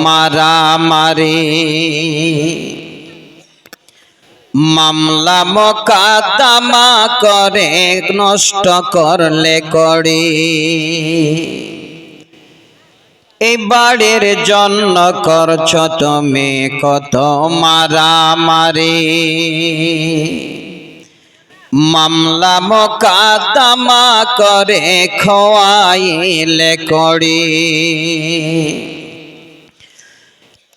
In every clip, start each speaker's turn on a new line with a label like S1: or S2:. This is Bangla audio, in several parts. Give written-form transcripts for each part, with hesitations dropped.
S1: মারামারি, মামলা মোকদ্দমা করে নষ্ট করলে করি। এই বাড়ির জন্য করছ তুমি কত মারামারি, মামলা মোকদ্দমা করে খোয়াইলে করি।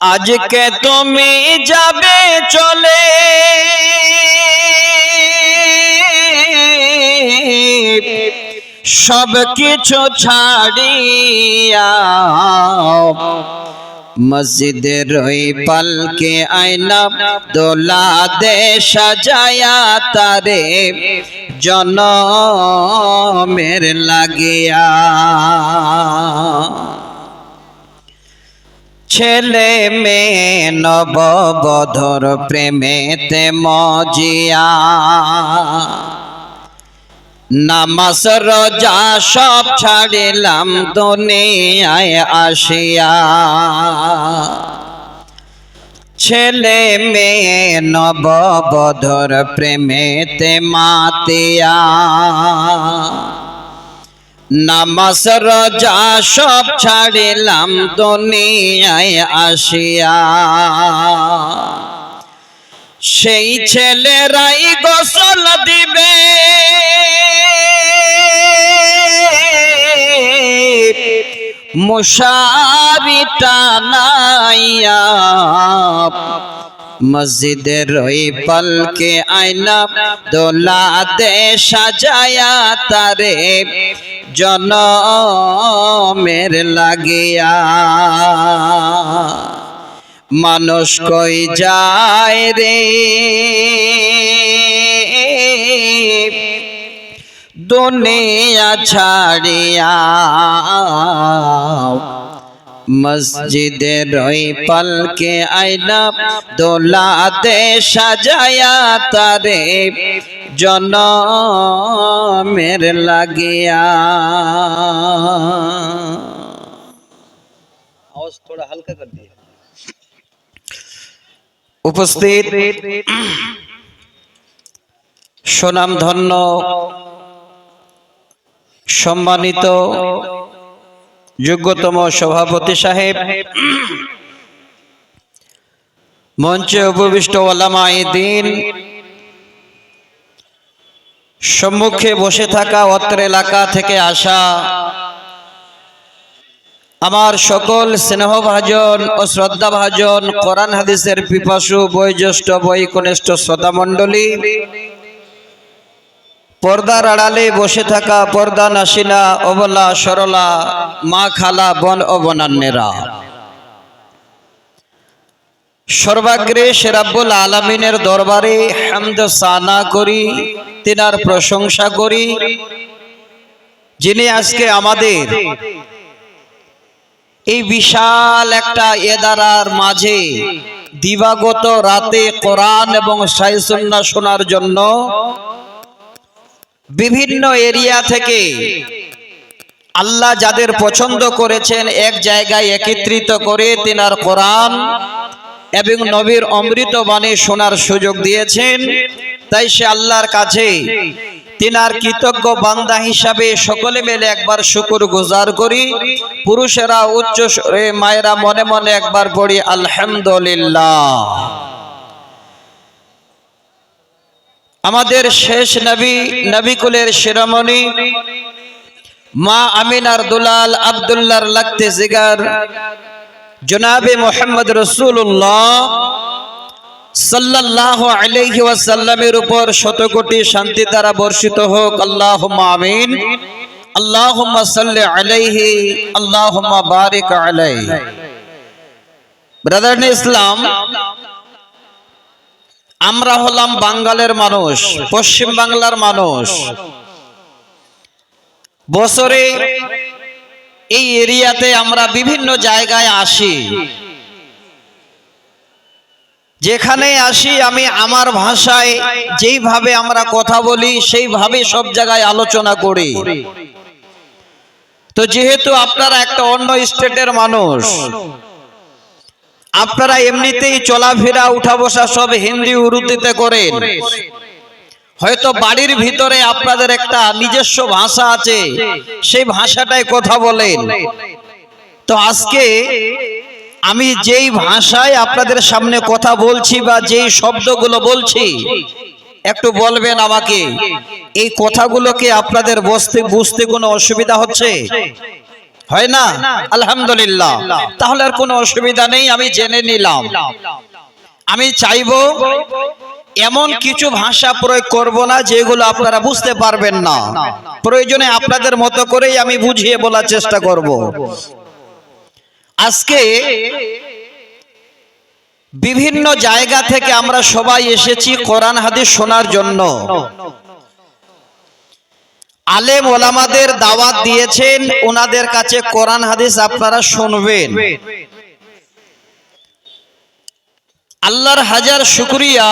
S1: আজকে তুমি যাবে চলে, সব কিছু ছাড়িয়া, মসজিদের ওই পালকে আয়না দোলা দে সাজায়া তারে জনমের লাগিয়া। ছেলে মেয়ে নববধূর প্রেমেতে মজিয়া, নামাজ রোজা সব ছাড়িলাম দুনিয়ায় আসিয়া। ছেলে মেয়ে নববধূর প্রেমেতে মাতিয়া, নামাজ রোজা সব ছাড়িলাম দুনিয়ায় আসিয়া। সেই ছেলেরাই গোসল দিবে, মশারি টানাইয়া, মসজিদের ওই পালকে আয়না দোলা দে সাজায়া তারে জনমের লাগিয়া। মানুষ কই যায় রে দুনিয়া ছাড়িয়া, মসজিদের ওই পালকে আয়না দোলা দে সাজায়া তারে জনমের লাগিয়া। আওয়াজ थोड़ा हल्का कर दिया। উপস্থিত সুনামধন্য সম্মানিত যোগ্যতম সভাপতি সাহেব, মঞ্চে উপবিষ্ট ওলামায়ে দ্বীন, সম্মুখে বসে থাকা অত্র এলাকা থেকে আসা আমার সকল স্নেহভাজন ও শ্রদ্ধাভাজন কোরআন হাদিসের পিপাসু বয়োজ্যেষ্ঠ বৈকনিষ্ঠ শ্রোতা মণ্ডলী, পর্দার আড়ালে বসে থাকা পর্দা নাসিনা অবলা সরলা মা খালা বোন ও বোনান্নেরা, সর্বাগ্রে সে রাব্বুল আলামিনের দরবারে হামদ সানা করি, তিনার প্রশংসা করি, যিনি আজকে আমাদের এই বিশাল একটা এদারার মাঝে দিবাগত রাতে কোরআন এবং সহিহ সুন্নাহ শোনার জন্য বিভিন্ন এরিয়া থেকে আল্লাহ যাদের পছন্দ করেছেন এক জায়গায় একত্রিত করে তিনার কোরআন এবং নবীর অমৃত বাণী শোনার সুযোগ দিয়েছেন। তাই সে আল্লাহর কাছে তিনার কৃতজ্ঞ বান্দা হিসাবে সকলে মিলে একবার শুকর গুজার করি। পুরুষেরা উচ্চ স্বরে, মায়েরা মনে মনে একবার পড়ি আলহামদুলিল্লাহ। আমাদের শেষ নবী, নবীকুলের শিরোমণি মা আমিনার দুলাল আব্দুল্লাহর লাগতে জিগার জনাবে মুহাম্মদ রাসূলুল্লাহ সাল্লাল্লাহু আলাইহি ওয়াসাল্লামের উপর শত কোটি শান্তি দ্বারা বর্ষিত হোক। আল্লাহুম্মা আমিন। আল্লাহুম্মা সাল্লি আলাইহি, আল্লাহুম্মা বারিক আলাইহি। ব্রাদার ইন ইসলাম, আমরা হলাম বাঙালের মানুষ, পশ্চিম বাংলার মানুষ। বছরে এই এরিয়াতে আমরা বিভিন্ন জায়গায় আসি। যেখানে আসি আমি আমার ভাষায় যেইভাবে আমরা কথা বলি সেইভাবে সব জায়গায় আলোচনা করি। তো যেহেতু আপনারা একটা অন্য স্টেটের মানুষ, আপনারা এমনিতেই চলাফেরা উঠা বসা সব হিন্দি উর্দুতে করেন, হয়তো বাড়ির ভিতরে আপনাদের একটা নিজস্ব ভাষা আছে, সেই ভাষাটায় কথা বলেন। তো আজকে আমি যেই ভাষায় আপনাদের সামনে কথা বলছি বা যেই শব্দগুলো বলছি, একটু বলবেন আমাকে, এই কথাগুলোকে আপনাদের বুঝতে কোনো অসুবিধা হচ্ছে? হয় না? আলহামদুলিল্লাহ, তাহলে আর কোনো অসুবিধা নেই, আমি জেনে নিলাম। আমি চাইবো এমন কিছু ভাষা প্রয়োগ করব না যেগুলো আপনারা বুঝতে পারবেন না। প্রয়োজনে আপনাদের মতো করেই আমি বুঝিয়ে বলার চেষ্টা করব। আজকে বিভিন্ন জায়গা থেকে আমরা সবাই এসেছি কোরআন হাদিস শোনার জন্য। আলেম ওলামাদের দাওয়াত দিয়েছেন, ওনাদের কাছে কোরআন হাদিস আপনারা শুনবেন। আল্লাহর হাজার শুকরিয়া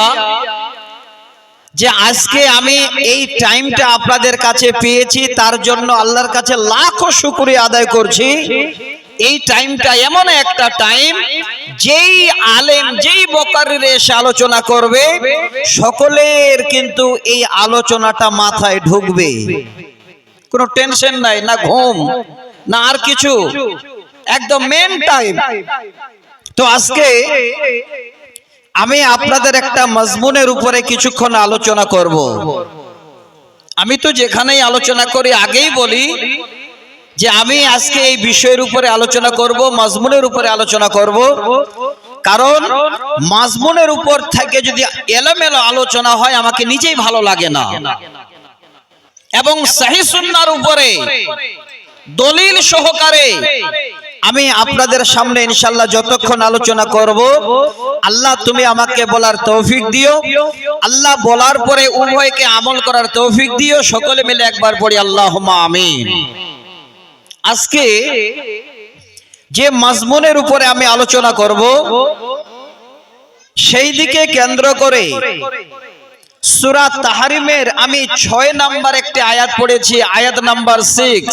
S1: যে আজকে আমি এই টাইমটা আপনাদের কাছে পেয়েছি, তার জন্য আল্লাহর কাছে লাখো শুকরিয়া আদায় করছি। এই টাইমটা এমন একটা টাইম, যেই আলেম যেই বক্তারা এসে আলোচনা করবে, সকলের কিন্তু এই আলোচনাটা মাথায় ঢুকবে, কোনো টেনশন নাই, না ঘুম না আর কিছু, একদম মেন টাইম। তো আজকে আমি আপনাদের একটা মজমুনের উপরে কিছুক্ষণ আলোচনা করব। আমি তো যেখানেই আলোচনা করি আগেই বলি যে আমি আজকে এই বিষয়ের উপরে আলোচনা করব, মজমুনের উপরে আলোচনা করব। কারণ মজমুনের উপর থেকে যদি এলোমেলো আলোচনা হয় আমাকে নিজেই ভালো লাগে না, এবং সহিহ সুন্নাহর উপরে দলিল সহকারে আমি আপনাদের সামনে ইনশাআল্লাহ যতক্ষণ আলোচনা করব, আল্লাহ তুমি আমাকে বলার তৌফিক দিও, আল্লাহ বলার পরে উভয়কে আমল করার তৌফিক দিও। সকলে মিলে একবার পড়ি আল্লাহুম্মা আমিন। আজকে যে মজমুনের উপরে আমি আলোচনা করব, সেই দিকে কেন্দ্র করে সূরা তাহরিমের আমি 6 নাম্বার একটি আয়াত পড়েছি, আয়াত নাম্বার 6।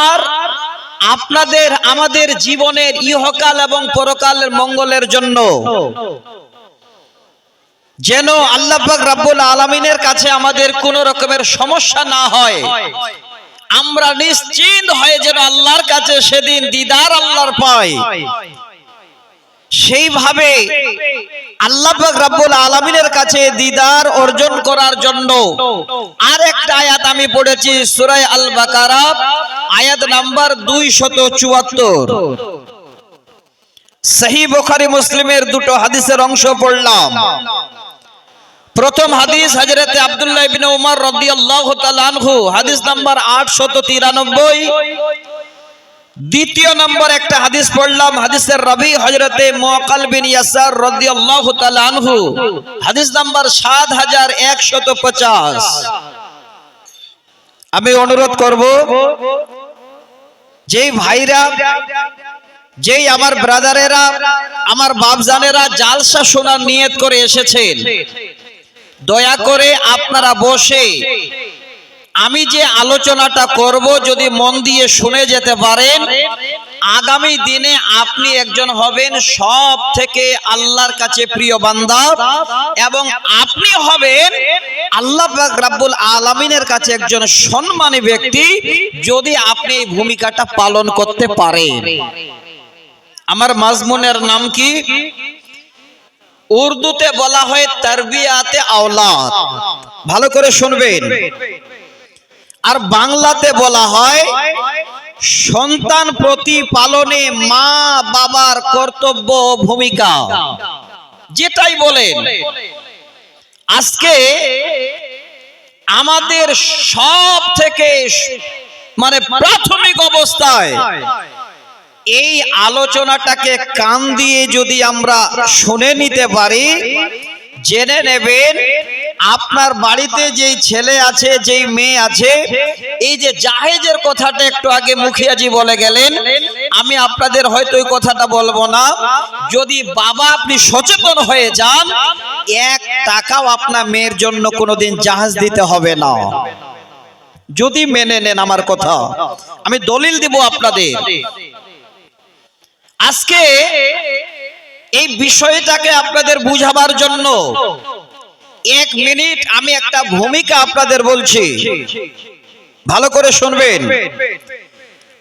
S1: আর আপনাদের আমাদের জীবনের ইহকাল এবং পরকালের মঙ্গলের জন্য যেন আল্লাহ পাক রব্বুল আলামিনের কাছে আমাদের কোনো রকমের সমস্যা না হয়, আমরা নিশ্চিন্ত হয়ে যেন আল্লাহর কাছে সেদিন দিদার আল্লাহর পাই, সেইভাবে আল্লাহ পাক রব্বুল আলামিনের কাছে দিদার অর্জন করার জন্য আর একটা আয়াত আমি পড়েছি সূরা আল বাকারা, আয়াত নাম্বার 274। সহিহ বুখারী মুসলিমের দুটো হাদিসের অংশ পড়লাম। প্রথম হাদিস হযরত আব্দুল্লাহ ইবনে উমর রাদিয়াল্লাহু তাআলা আনহু, হাদিস নাম্বার 893। দ্বিতীয় নম্বর একটা হাদিস পড়লাম, হাদিসের রাবি হযরতে মুআক্কাল বিন ইয়াসার রাদিয়াল্লাহু তাআলা আনহু, হাদিস নাম্বার 7150। আমি অনুরোধ করব, যেই ভাইরা, যেই আমার ব্রাদারেরা, আমার বাপজানেরা জালসা শোনার নিয়ত করে এসেছেন, দয়া করে আপনারা বসে আমি যে আলোচনাটা করব যদি মন দিয়ে শুনে যেতে পারেন, আগামী দিনে আপনি একজন হবেন সব থেকে আল্লাহর কাছে প্রিয় বান্দা, এবং আপনি হবেন আল্লাহ পাক রব্বুল আলামিনের কাছে একজন সম্মানী ব্যক্তি, যদি আপনি এই ভূমিকাটা পালন করতে পারেন। আমার মাজমুনের নাম কি? উর্দুতে বলা হয় তারবিয়াতে আওলাদ, ভালো করে শুনবেন। আর বাংলাতে বলা হয় সন্তান প্রতিপালনে মা বাবার কর্তব্য ভূমিকা, যেটাই বলেন। আজকে আমাদের সব থেকে মানে প্রাথমিক অবস্থায় এই আলোচনাটাকে কান দিয়ে যদি আমরা শুনে নিতে পারি, জেনে নেবেন আপনার বাড়িতে যেই ছেলে আছে, যেই মেয়ে আছে, এই যে জাহেজের কথাটা একটু আগে মুখিয়াজি বলে গেলেন, আমি আপনাদের হয়তো ওই কথাটা বলবো না। যদি বাবা আপনি সচেতন হয়ে যান, 1 টাকাও আপনার মেয়ের জন্য কোনোদিন জাহাজ দিতে হবে না, যদি মেনে নেন আমার কথা। আমি দলিল দিব আপনাদের। আজকে এই বিষয়টাকে আপনাদের বুঝাবার জন্য 1 মিনিট আমি একটা ভূমিকা আপনাদের বলছি, ভালো করে শুনবেন।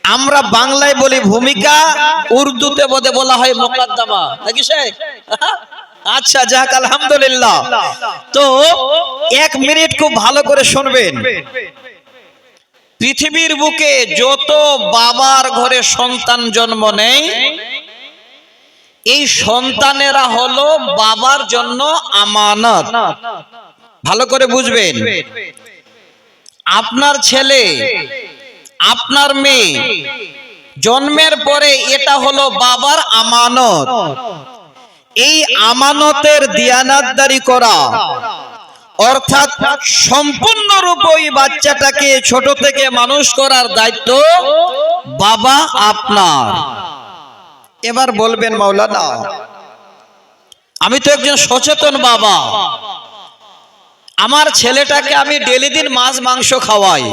S1: আমরা বাংলায় বলি ভূমিকা, উর্দুতে বলা হয় মুকদ্দমা, নাকি শেখ? আচ্ছা, যাক, আলহামদুলিল্লাহ। তো 1 মিনিট খুব ভালো করে শুনবেন। পৃথিবীর বুকে যত বাবার ঘরে সন্তান জন্ম নেয়, এই সন্তানেরা হলো বাবার জন্য আমানত। ভালো করে বুঝবেন। আপনার ছেলে, আপনার মেয়ে জন্মের পরে এটা হলো বাবার আমানত। এই আমানতের দিয়ানাতদারি করা, অর্থাৎ সম্পূর্ণরূপে ওই বাচ্চাটাকে ছোট থেকে মানুষ করার দায়িত্ব বাবা আপনার। এবার বলবেন, মাওলানা আমি তো একজন সচেতন বাবা, আমার ছেলেটাকে আমি ডেলি দিন মাছ মাংস খাওয়াই,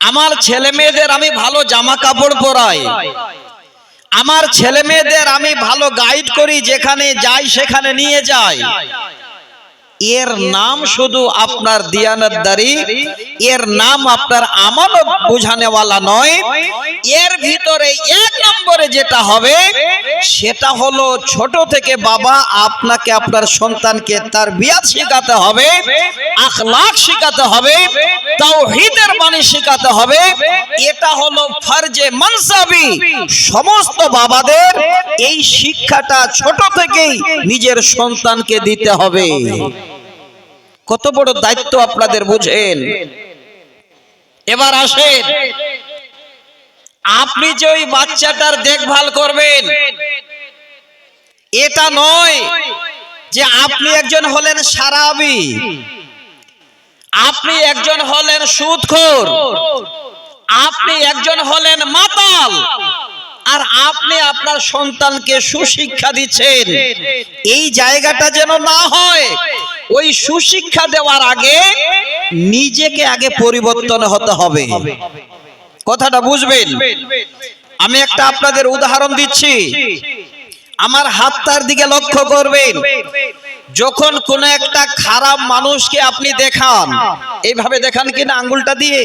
S1: আমার ছেলে মেয়েদের আমি ভালো জামা কাপড় পরাই, আমার ছেলে মেয়েদের আমি ভালো গাইড করি, যেখানে যাই সেখানে নিয়ে যাই। এর নাম শুধু আপনার দিয়ানতদারি, এর নাম আপনার আমানত বুঝানেওয়ালা নয়। এর ভিতরে 1 নম্বরে যেটা হবে সেটা হলো ছোট থেকে বাবা আপনাকে আপনার সন্তানকে তারবিয়াত শেখাতে হবে, আখলাক শেখাতে হবে, তাওহীদের বাণী শেখাতে হবে। এটা হলো ফরজে মানসাবি, সমস্ত বাবাদের এই শিক্ষাটা ছোট থেকেই নিজের সন্তানকে দিতে হবে। কত বড় দায়িত্ব আপনাদের, বুঝেন? এবার আসেন, আপনি যে ওই বাচ্চাটার দেখভাল করবেন, এটা নয় যে আপনি একজন হলেন সারাবি, আপনি একজন হলেন সুদখোর, আপনি একজন হলেন মাতাল, আর আপনি আপনার সন্তানকে সুশিক্ষা দিচ্ছেন। এই জায়গাটা যেন না হয়। ওই সুশিক্ষা দেওয়ার আগে নিজেকে আগে পরিবর্তন হতে হবে। কথাটা বুঝবেন। আমি একটা আপনাদের উদাহরণ দিচ্ছি, আমার হাতটার দিকে লক্ষ্য করবেন। যখন কোন একটা খারাপ মানুষকে আপনি দেখান, এইভাবে দেখান কিনা আঙ্গুলটা দিয়ে,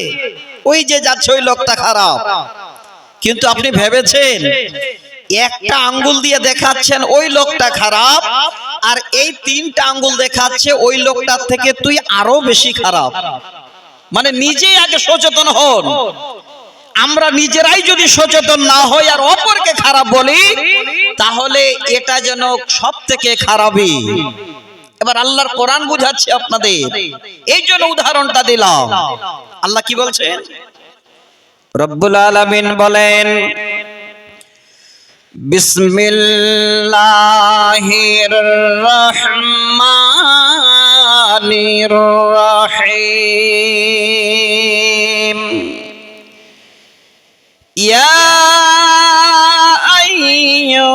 S1: ওই যে যাচ্ছে ওই লোকটা খারাপ, কিন্তু আপনি ভেবেছেন একটা আঙ্গুল দিয়ে দেখাচ্ছেন ওই লোকটা খারাপ, আর এই 3টা আঙ্গুল দেখাচ্ছে ওই লোকটার থেকে তুই আরো বেশি খারাপ। মানে নিজেই আগে সচেতন হন। আমরা নিজেরাই যদি সচেতন না হই আর অপরকে খারাপ বলি, তাহলে এটা যেন সব থেকে খারাপই। এবার আল্লাহর কোরআন বুঝাচ্ছে আপনাদের, এই জন্য উদাহরণটা দিলাম। আল্লাহ কি বলছেন? রব্বুল আলামিন বলেন, বিসমিল্লাহির রহমানির রহিম। ইয়া আইয়ুহাল্লাযীনা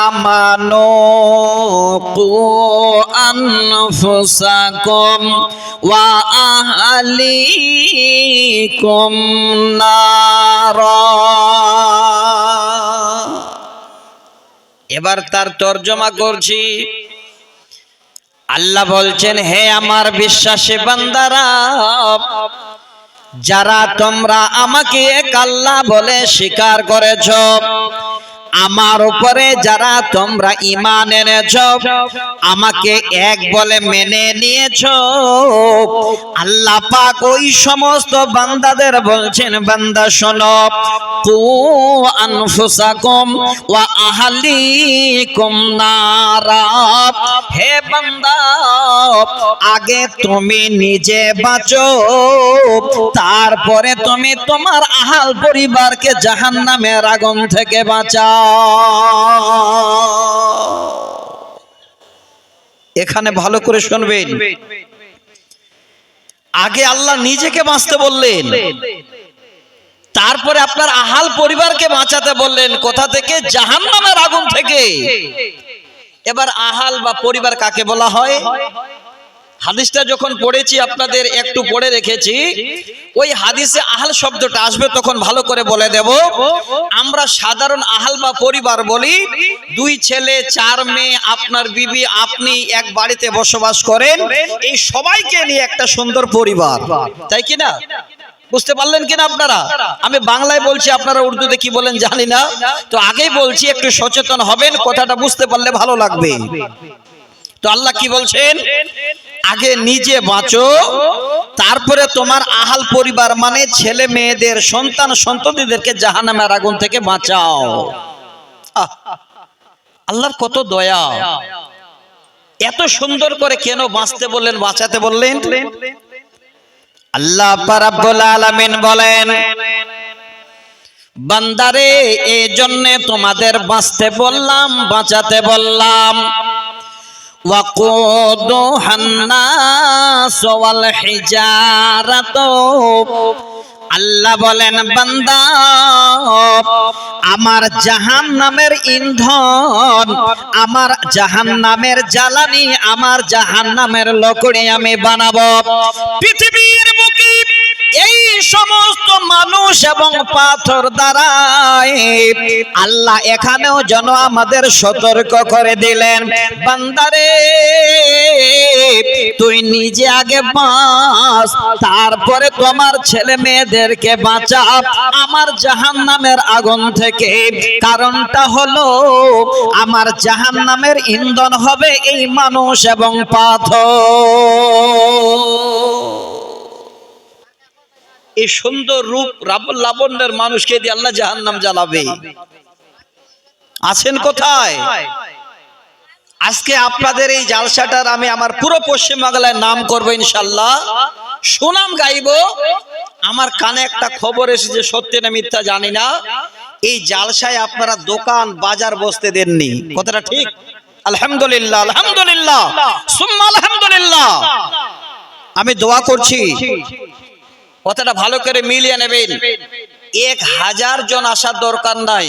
S1: আমানু কু আনফুসাকুম ওয়া আহলিকুম নারা। এবার তার তরজমা করছি। আল্লাহ বলছেন, হে আমার বিশ্বাসী বান্দারা, যারা তোমরা আমাকে এক আল্লাহ বলে স্বীকার করেছ, আমার উপরে যারা তোমরা ঈমান এনেছ, আমাকে এক বলে মেনে নিয়েছ, আল্লাহ পাক ওই সমস্ত বান্দাদের বলছেন, বান্দা শোনো, কু আনফুসাকুম ওয়া আহলিকুম নারা। হে বান্দা, আগে তুমি নিজে বাঁচো, তারপরে তুমি তোমার আহাল পরিবারকে জাহান্নামের আগুন থেকে বাঁচাও। এখানে ভালো করে শুনবেন। আগে আল্লাহ নিজেকে বাঁচতে বললেন, তারপরে আপনার আহাল পরিবারকে বাঁচাতে বললেন। কোথা থেকে? জাহান্নামের আগুন থেকে। এবার আহাল বা পরিবার কাকে বলা হয়? হাদিসটা যখন পড়েছি আপনাদের একটু পড়ে রেখেছি, ওই হাদিসে আহাল শব্দটা আসবে তখন ভালো করে বলে দেব। আমরা সাধারণ আহাল বা পরিবার বলি, 2 ছেলে 4 মেয়ে, আপনার বিবি, আপনি এক বাড়িতে বসবাস করেন, এই সবাইকে নিয়ে একটা সুন্দর পরিবার, তাই কি না? বুঝতে পারলেন কিনা আপনারা? আমি বাংলায় বলছি, আপনারা উর্দুতে কি বলেন জানি না, তো আগেই বলছি একটু সচেতন হবেন, কথাটা বুঝতে পারলে ভালো লাগবে। তো আল্লাহ কি বলছেন, আগে নিজে বাঁচো, তারপরে তোমার আহাল পরিবার মানে ছেলে মেয়েদের, সন্তান সন্ততিদেরকে জাহান্নামের আগুন থেকে বাঁচাও। আল্লাহর কত দয়া, এত সুন্দর করে কেন বাঁচতে বললেন, বাঁচাতে বললেন? আল্লাহ রাব্বুল আলামিন বলেন, বান্দারে এই জন্য তোমাদের বাঁচতে বললাম, বাঁচাতে বললাম। ওয়াকুদুহান নাস ওয়াল হিজারাত, আল্লাহ বলেন বান্দা, আমার জাহান্নামের ইন্ধন, আমার জাহান্নামের জ্বালানি, আমার জাহান্নামের লকড়ি আমি বানাবো। পৃথিবীর বুকে এই সমস্ত মানুষ এবং পাথর দ্বারা আল্লাহ এখানেও যেন আমাদের সতর্ক করে দিলেন, বান্দারে তুই নিজে আগে বাঁচ, তারপরে তোমার ছেলে মেয়েদেরকে বাঁচা আমার জাহান্নামের আগুন থেকে। কারণটা হলো আমার জাহান্নামের ইন্ধন হবে এই মানুষ এবং পাথর। এই সুন্দর রূপ লাবণ্যের মানুষকে দিয়ে আল্লাহ জাহান্নাম জ্বালাবে। আছেন কোথায়? আজকে আপনাদের এই জালসাটার আমি আমার পুরো পশ্চিম বাংলায় নাম করব ইনশাআল্লাহ, সুনাম গাইব। আমার কানে একটা খবর এসেছে, সত্যি না মিথ্যা জানি না, এই জালসায় আপনারা দোকান বাজার বসতে দেননি, কথাটা ঠিক? আলহামদুলিল্লাহ, আলহামদুলিল্লাহ, সুম্মা আলহামদুলিল্লাহ। আমি দোয়া করছি, কথাটা ভালো করে মিলিয়ে নেবেন। 1000 জন আসার দরকার নাই,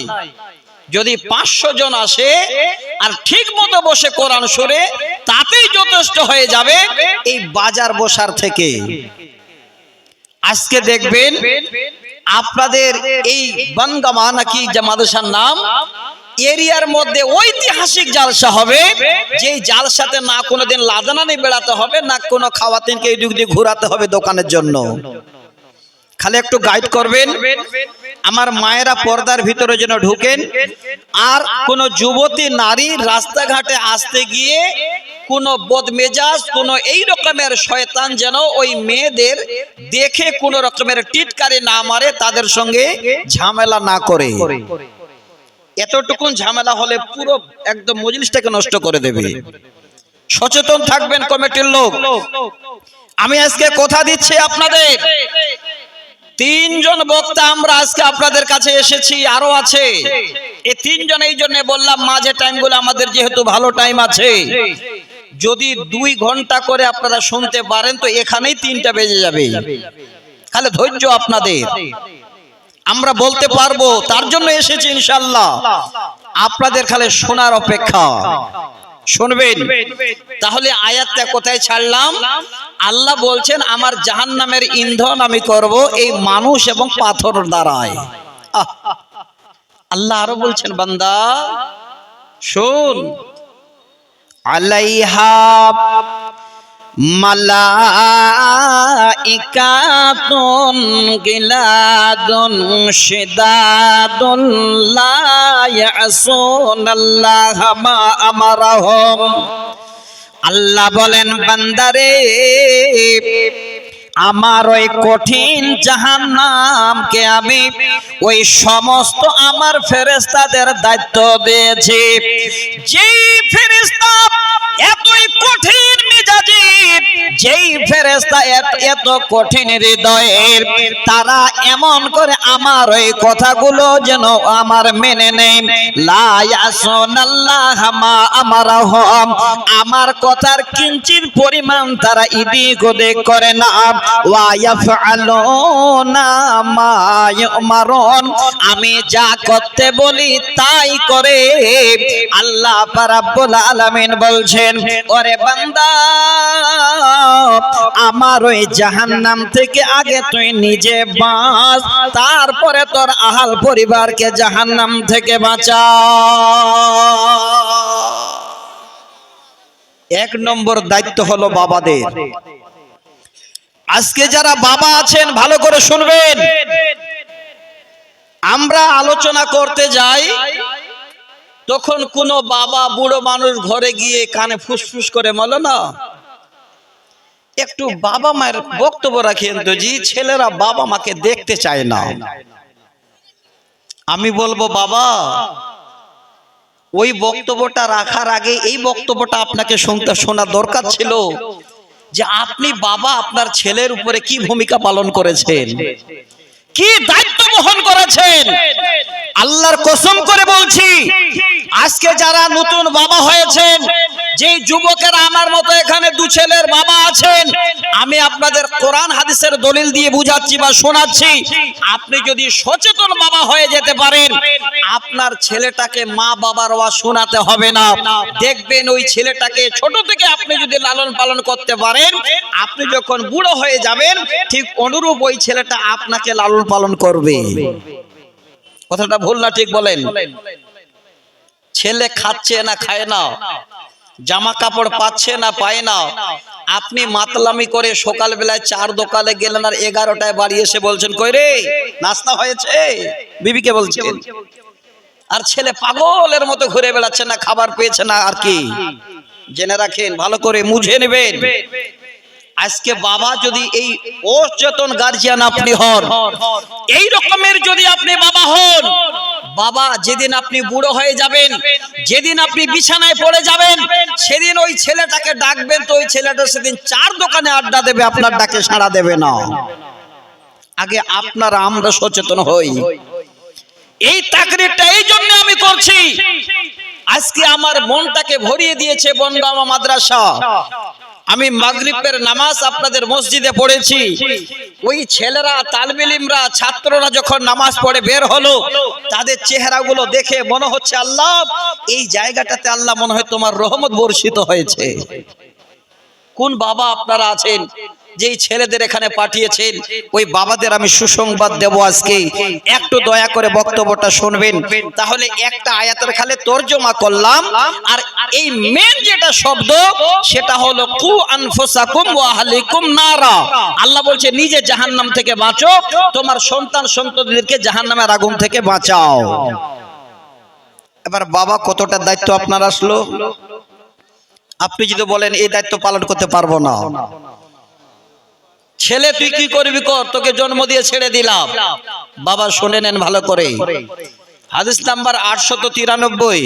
S1: যদি 500 জন আসে আর ঠিক মতো বসে কোরআন শুনে, তাতেই যথেষ্ট হয়ে যাবে এই বাজার বসার থেকে। আজকে দেখবেন আপনাদের এই বনগামা নাকি যে মাদ্রাসার নাম, এরিয়ার মধ্যে ঐতিহাসিক জালসা হবে, যেই জালসাতে না কোনোদিন লাদানানি বেড়াতে হবে, না কোনো খাওয়াতেনকে এই দিক দিয়ে ঘোরাতে হবে দোকানের জন্য। খালি একটু গাইড করবেন, আমার মায়েরা পর্দার ভিতরে যেন ঢুকেন, আর কোন যুবতী নারী রাস্তাঘাটে আসতে গিয়ে কোন বদমেজাজ, কোন এই রকমের শয়তান যেন ওই মেয়েদের দেখে কোন রকমের টিটকারি না মারে, তাদের সঙ্গে ঝামেলা না করে। এতটুকুন ঝামেলা হলে পুরো একদম মজলিসটাকে নষ্ট করে দেবে। সচেতন থাকবেন কমিটির লোক। আমি আজকে কথা দিচ্ছি আপনাদের, 3 জন বক্তা আমরা আজকে আপনাদের কাছে এসেছি, আরো আছে। এই 3 জন এই জন্য বললাম, মাঝে টাইমগুলো আমাদের যেহেতু ভালো টাইম আছে, যদি 2 ঘন্টা করে আপনারা শুনতে পারেন তো এখানেই 3টা বেজে যাবে। খালি ধৈর্য আপনাদের, আমরা বলতে পারবো, তার জন্য এসেছি ইনশাআল্লাহ। আপনাদের খালি শোনার অপেক্ষা, শুনবেন। তাহলে আয়াতটা কোথায় ছাড়লাম? আল্লাহ বলছেন আমার জাহান্নামের ইন্ধন আমি করব এই মানুষ এবং পাথর দ্বারায়। আল্লাহ আরো বলছেন, বান্দা শোন, আলাইহা মালাইকাতুন গিলাদুন শিদাদুন লা ইয়াসুনাল্লাহা মা আমারাহুম। আল্লাহ বলেন, বান্দারে আমার ওই কঠিন জাহান্নামকে আমি ওই সমস্ত আমার ফেরেশতাদের দায়িত্ব দিয়েছি। যেই ফেরেশতা এতই কঠিন মেজাজি, যেই ফেরেশতা এত কঠিন হৃদয়ের, তারা এমন করে আমার ওই কথাগুলো যেন আমার মেনে নেই। লা ইয়াসুনাল্লাহা মা আমারাহুম, আমার কথার কিঞ্চিত পরিমাণ তারা ইদিক ওদিক করে না। ওয়া ইয়াফআলুনা মা ইউমারুন, আমি যা করতে বলি তাই করে। আল্লাহ রাব্বুল আলামিন বলছেন, ওরে বান্দা, আমার ওই জাহান্নাম থেকে আগে তুই নিজে বাঁচ, তারপরে তোর আহাল পরিবারকে জাহান্নাম থেকে বাঁচা। এক নম্বর দায়িত্ব হলো বাবাদের। আজকে যারা বাবা আছেন ভালো করে শুনবেন, আমরা আলোচনা করতে যাই, তখন কোন বাবা বুড়ো মানুষ ঘরে গিয়ে কানে ফুসফুস করে বলে না, একটু বাবা মায়ের বক্তব্য রাখেন তো জি, ছেলেরা বাবা মাকে দেখতে চায় না। আমি বলবো, বাবা, ওই বক্তব্যটা রাখার আগে এই বক্তব্যটা আপনাকে শোনা দরকার ছিল, যে আপনি বাবা আপনার ছেলের উপরে কি ভূমিকা পালন করেছেন, কি দায়িত্ব বহন করেছেন। আল্লাহর কসম করে বলছি, আজকে যারা নতুন বাবা হয়েছেন, যে যুবকেরা আমার মতো এখানে দু ছেলের বাবা আছেন, আমি আপনাদের কোরআন হাদিসের দলিল দিয়ে বুঝাচ্ছি বা শোনাচ্ছি, আপনি যদি সচেতন বাবা হয়ে যেতে পারেন, আপনার ছেলেটাকে মা বাবার ওয়াজ শোনাতে হবে না। দেখবেন ওই ছেলেটাকে ছোট থেকে আপনি যদি লালন পালন করতে পারেন, আপনি যখন বুড়ো হয়ে যাবেন ঠিক অনুরূপ ওই ছেলেটা আপনাকে লালন পালন করবে। কথাটা ভুল না ঠিক বলেন? ছেলে খাচ্ছে না খায় না, জামা কাপড় পাচ্ছে না পায় না, আপনি মাতলামি করে সকালবেলায় 4 দোকানে গেলেন আর 11টায় বাড়ি এসে বলছেন, কই রে নাস্তা হয়েছে, বিবিকে বলছেন। আর ছেলে পাগলের মতো ঘুরে বেড়াচ্ছে, না খাবার পেয়েছে না আর কি। জেনে রাখেন, ভালো করে মুঝে নেবেন, আজকে বাবা যদি এই অচেতন গার্জিয়ান আপনি হন, এই রকমের যদি আপনি বাবা হন, বাবা যেদিন আপনি বুড়ো হয়ে যাবেন, যেদিন আপনি বিছানায় পড়ে যাবেন, সেদিন ওই ছেলেটাকে ডাকবেন তো ওই ছেলেটা সেদিন 4 দোকানে আড্ডা দেবে, আপনার ডাকে সাড়া দেবে না। আগে আপনারা আমরা সচেতন হই। এই তাকরীরটা এই জন্য আমি করছি, আজকে আমার মনটাকে ভরিয়ে দিয়েছে বনগাঁও মাদ্রাসা। আমি মাগরিবের নামাজ আপনাদের মসজিদে পড়েছি, ওই ছেলেরা তালিবে ইলমরা ছাত্ররা যখন নামাজ পড়ে বের হলো, তাদের চেহারাগুলো দেখে মনে হচ্ছে, আল্লাহ এই জায়গাটাতে আল্লাহ মনে হয় তোমার রহমত বর্ষিত হয়েছে। কোন বাবা আপনারা আছেন যেই ছেলেদের এখানে পাঠিয়েছেন, ওই বাবাদের আমি সুসংবাদ দেব আজকে। একটু দয়া করে বক্তব্যটা শুনবেন, তাহলে একটা আয়াতের খালে তরজমা করলাম, আর এই মেন যেটা শব্দ সেটা হলো কু আনফুসাকুম ওয়া আহলিকুম নারা। আল্লাহ বলছে নিজে জাহান্নাম থেকে বাঁচো, তোমার সন্তান সন্ততিদেরকে জাহান্নামের আগুন থেকে বাঁচাও। এবার বাবা কতটা দায়িত্ব আপনার আসলো? আপনি যদি বলেন এই দায়িত্ব পালন করতে পারবো না, ছেলে তুই কি করবি কর, তোকে জন্ম দিয়ে ছেড়ে দিলাম। বাবা শুনে নেন ভালো করে, হাদিস নাম্বার 893,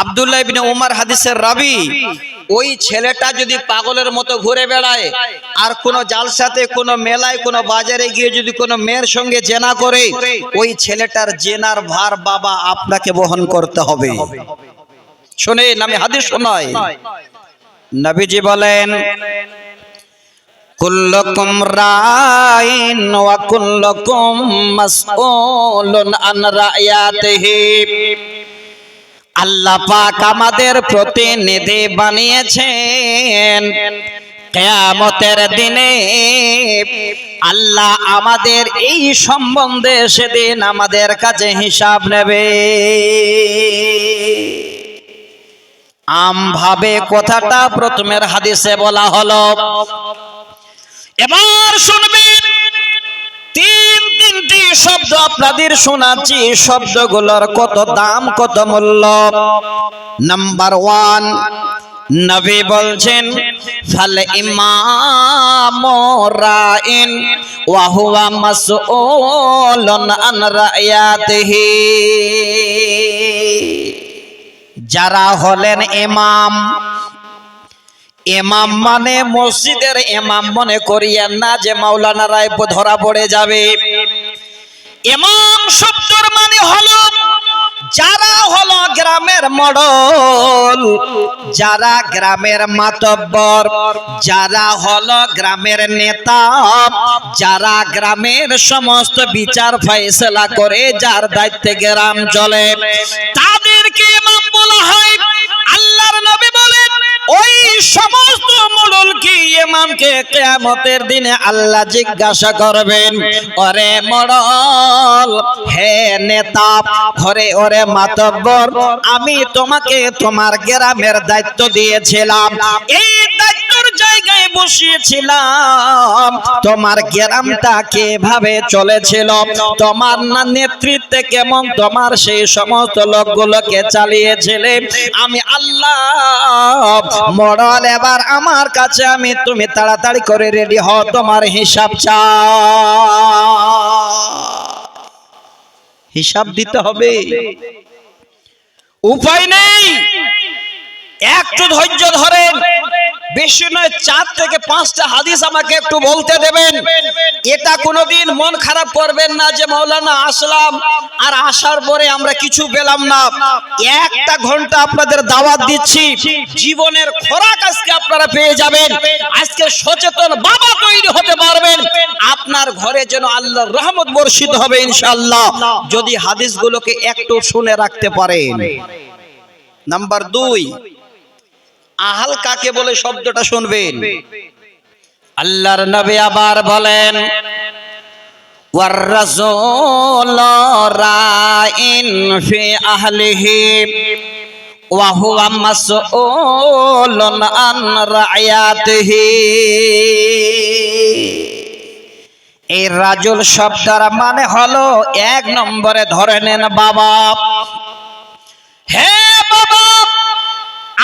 S1: আব্দুল্লাহ ইবনে উমর হাদিসের রাবি। ওই ছেলেটা যদি পাগলের মতো ঘুরে বেড়ায় আর কোন জালসাতে, কোন মেলায়, কোন বাজারে গিয়ে যদি কোন মেয়ের সঙ্গে জেনা করে, ওই ছেলেটার জেনার ভার বাবা আপনাকে বহন করতে হবে। শুনেন, আমি হাদিস শোনাই, নবীজি বলেন, কুল্লুকুম রাইন ওয়া কুল্লুকুম মাসউলুন আন রায়াতিহি। আল্লাহ পাক আমাদের প্রতিনিধি বানিয়েছেন, কিয়ামতের দিনে আল্লাহ আমাদের এই সম্বন্ধে সেদিন আমাদের কাছে হিসাব নেবে। আমভাবে কথাটা প্রথমের হাদিসে বলা হলো। এবার শুনবেন, তিনটি শব্দ আপনাদের শোনাচ্ছি, শব্দগুলোর কত দাম কত মূল্য। নাম্বার 1, নবী বলছেন, ফাল ইমামু রাইন ওয়া হুয়া মাসউলুন আন রায়াতিহি। যারা হলেন ইমাম, ইমাম মানে মসজিদের ইমাম মনে করিয়েন না যে মাওলানা রায় ধরা পড়ে যাবে। ইমাম শব্দের মানে হলো যারা হলো গ্রামের মডল, যারা গ্রামের মাতব্বর, যারা হলো গ্রামের নেতা, যারা গ্রামের সমস্ত বিচার ফয়সালা করে, যার দায়িত্বে গ্রাম চলে, তাদেরকে ইমাম বলা হয়। আল্লাহর নবী বলেন ওই সমস্ত মোড়লকে, ইমামকে কিয়ামতের দিনে আল্লাহ জিজ্ঞাসা করবেন, ওরে মোড়ল, হে নেতা, ওরে মাতব্বর, আমি তোমাকে তোমার গ্রামের দায়িত্ব দিয়েছিলাম, এই দায়িত্বের জায়গায় বসিয়েছিলাম, তোমার গ্রামটা কিভাবে চলেছিল, তোমার নেতৃত্বে কেমন তোমার সেই সমস্ত লোকগুলোকে চালিয়েছিলে, আমি আল্লাহ মোড়ল, এবার আমার কাছে তুমি তাড়াতাড়ি করে রেডি হও, তোমার হিসাব হিসাব দিতে হবে, উপায় নেই। একটু ধৈর্য ধরেন, বেশি নয় 4 থেকে 5টা হাদিস আমাকে একটু বলতে দেবেন। এটা কোনোদিন মন খারাপ করবেন না যে মাওলানা আসলাম আর আসার পরে আমরা কিছু পেলাম না। 1টা ঘন্টা আপনাদের দাওয়াত দিচ্ছি, জীবনের খোরাক আজকে আপনারা পেয়ে যাবেন। আজকে সচেতন বাবা তৈরি হতে পারবেন, আপনার ঘরে যেন আল্লাহর রহমত বর্ষিত হবে ইনশাআল্লাহ, যদি হাদিসগুলোকে একটু শুনে রাখতে পারেন। নাম্বার 2, আহাল কাকে বলে শব্দটা শুনবেন। আল্লাহর নবী আবার বলেন, ওয়ার রাসূল রাইন ফি আহলিহি ওয়া হুয়া মাসউলুন আন রাইয়াতিহি। এই রাজুল শব্দের মানে হলো 1 নম্বরে ধরে নেন বাবা। হে বাবা,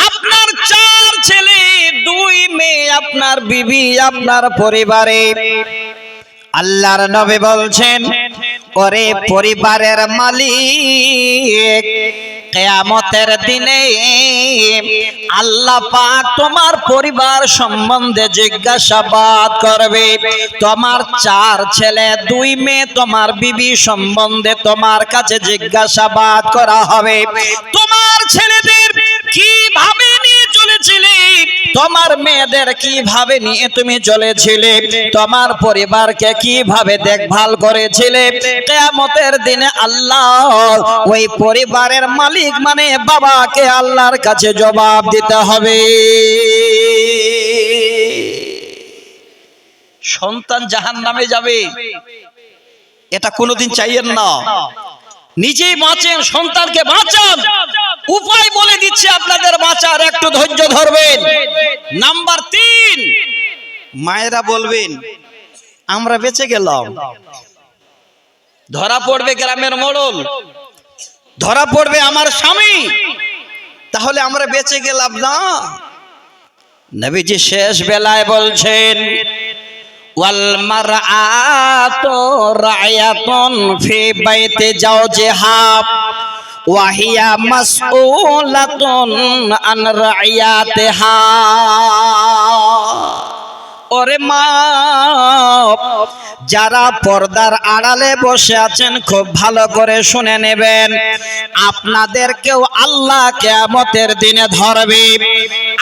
S1: আপনার 4 ছেলে 2 মেয়ে, আপনার বিবি, আপনার পরিবারে, আল্লাহর নবী বলছেন, ওরে পরিবারের মালিক, কিয়ামতের দিনে আল্লাহ পাক তোমার পরিবার সম্বন্ধে জিজ্ঞাসাবাদ করবে। তোমার 4 ছেলে 2 মেয়ে, তোমার বিবি সম্বন্ধে তোমার কাছে জিজ্ঞাসাবাদ করা হবে। তোমার ছেলেদের কিভাবে নিয়ে চলেছিলে, তোমার মেয়েদের কিভাবে নিয়ে তুমি চলেছিলে, তোমার পরিবারকে কিভাবে দেখভাল করেছিলে, কিয়ামতের দিনে আল্লাহ ওই পরিবারের মালিক মানে বাবাকে আল্লাহর কাছে জবাব দিতে হবে। সন্তান জাহান্নামে যাবে, এটা কোনোদিন চাইয়েন না। নিজেই বাঁচেন, সন্তানকে বাঁচান, উপায় বলে দিচ্ছে আপনাদের বাঁচার, একটু ধৈর্য ধরবেন। নাম্বার 3, মায়েরা বলবেন আমরা বেঁচে গেলাম, ধরা পড়বে গ্রামের মোড়ল, ধরা পড়বে আমার স্বামী, তাহলে আমরা বেঁচে গেলাম না। নবীজি শেষ বেলায় বলছেন, ওয়াল মারআতু রায়াতুন ফি বাইতি জাওজিহা ওয়া হিয়া মাসউলাতুন আন রাইয়াতিহা। ওরে মা, যারা পর্দার আড়ালে বসে আছেন খুব ভালো করে শুনে নেবেন, আপনাদেরকেও আল্লাহ কিয়ামতের দিনে ধরবে।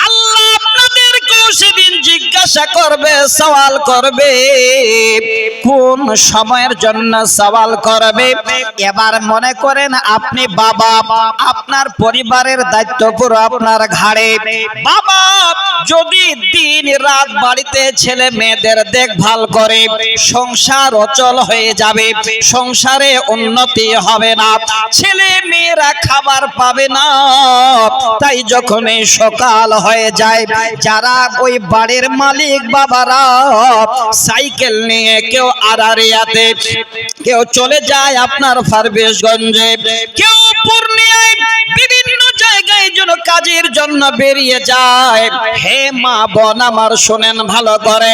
S1: আল্লাহ আপনাদেরকেও সেদিন জিজ্ঞাসা করবে, সওয়াল করবে। কোন সময়ের জন্য সওয়াল করবে? এবার মনে করেন আপনি বাবা, আপনার পরিবারের দায়িত্ব পুরো আপনার ঘাড়ে। বাবা যদি দিন রাত বাড়িতে ছেলে মেয়েদের দেখভাল করে, সংসার অচল হয়ে যাবে, সংসারে উন্নতি হবে না, ছেলে মেয়েরা খাবার পাবে না। তাই যখন এই সকাল হয়ে যায়, যারা ওই বাড়ির মালিক বাবারা সাইকেল নিয়ে কেউ আড়ারিয়াতে, কেউ চলে যায় আপনার ফারবেশগঞ্জে, কেউ পূর্ণিয়ায়, বিভিন্ন জায়গায় যেন কাজের জন্য বেরিয়ে যায়। হে মা বোন আমার শোনেন ভালো করে,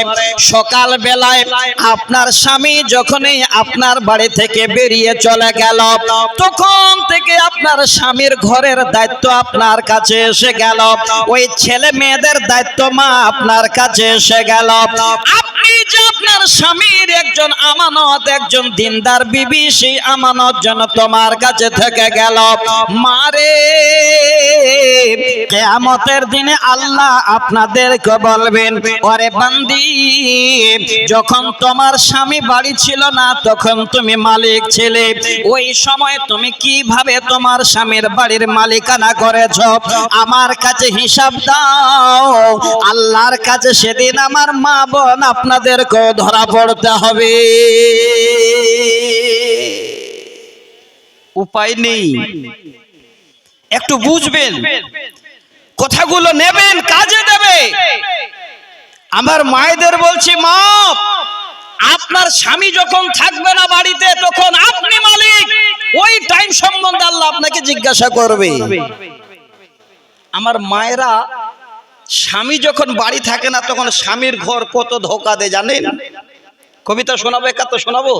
S1: সকাল বেলায় আপনার স্বামী যখনই আপনার বাড়ি থেকে বেরিয়ে চলে গেল, তখন থেকে আপনার স্বামীর ঘরের দায়িত্ব আপনার কাছে এসে গেল। ওই ছেলে মেয়েদের দায়িত্ব মা আপনার কাছে এসে গেল। আপনি যে আপনার স্বামীর একজন আমানত, একজন দিনদার বিবি, সেই আমানত যেন তোমার কাছে থেকে গেল। মারে কিয়ামতের দিনে আল্লাহ আপনাদেরকে বলবেন, ওরে বান্দি, যখন তোমার স্বামী বাড়ি ছিল না তখন তুমি মালিক ছিলে, ওই সময় তুমি কিভাবে তোমার স্বামীর বাড়ির মালিকানা করেছো আমার কাছে হিসাব দাও। আল্লাহর কাছে সেদিন আমার মা বোন আপনাদেরকে ধরা পড়তে হবে। উপায় নেই, একটু বুঝবেন, কথাগুলো নেবেন, কাজে দেবে। আমার মায়েদের বলছি, মা, আপনার স্বামী যখন থাকবে না বাড়িতে তখন আপনি মালিক, ওই টাইম সম্বন্ধে আল্লাহ আপনাকে জিজ্ঞাসা করবে। আমার মায়েরা স্বামী যখন বাড়ি থাকে না তখন স্বামীর ঘর কত ধোকা দেয় জানেন? কবিতা শোনাবো, একাত্তর শোনাবো,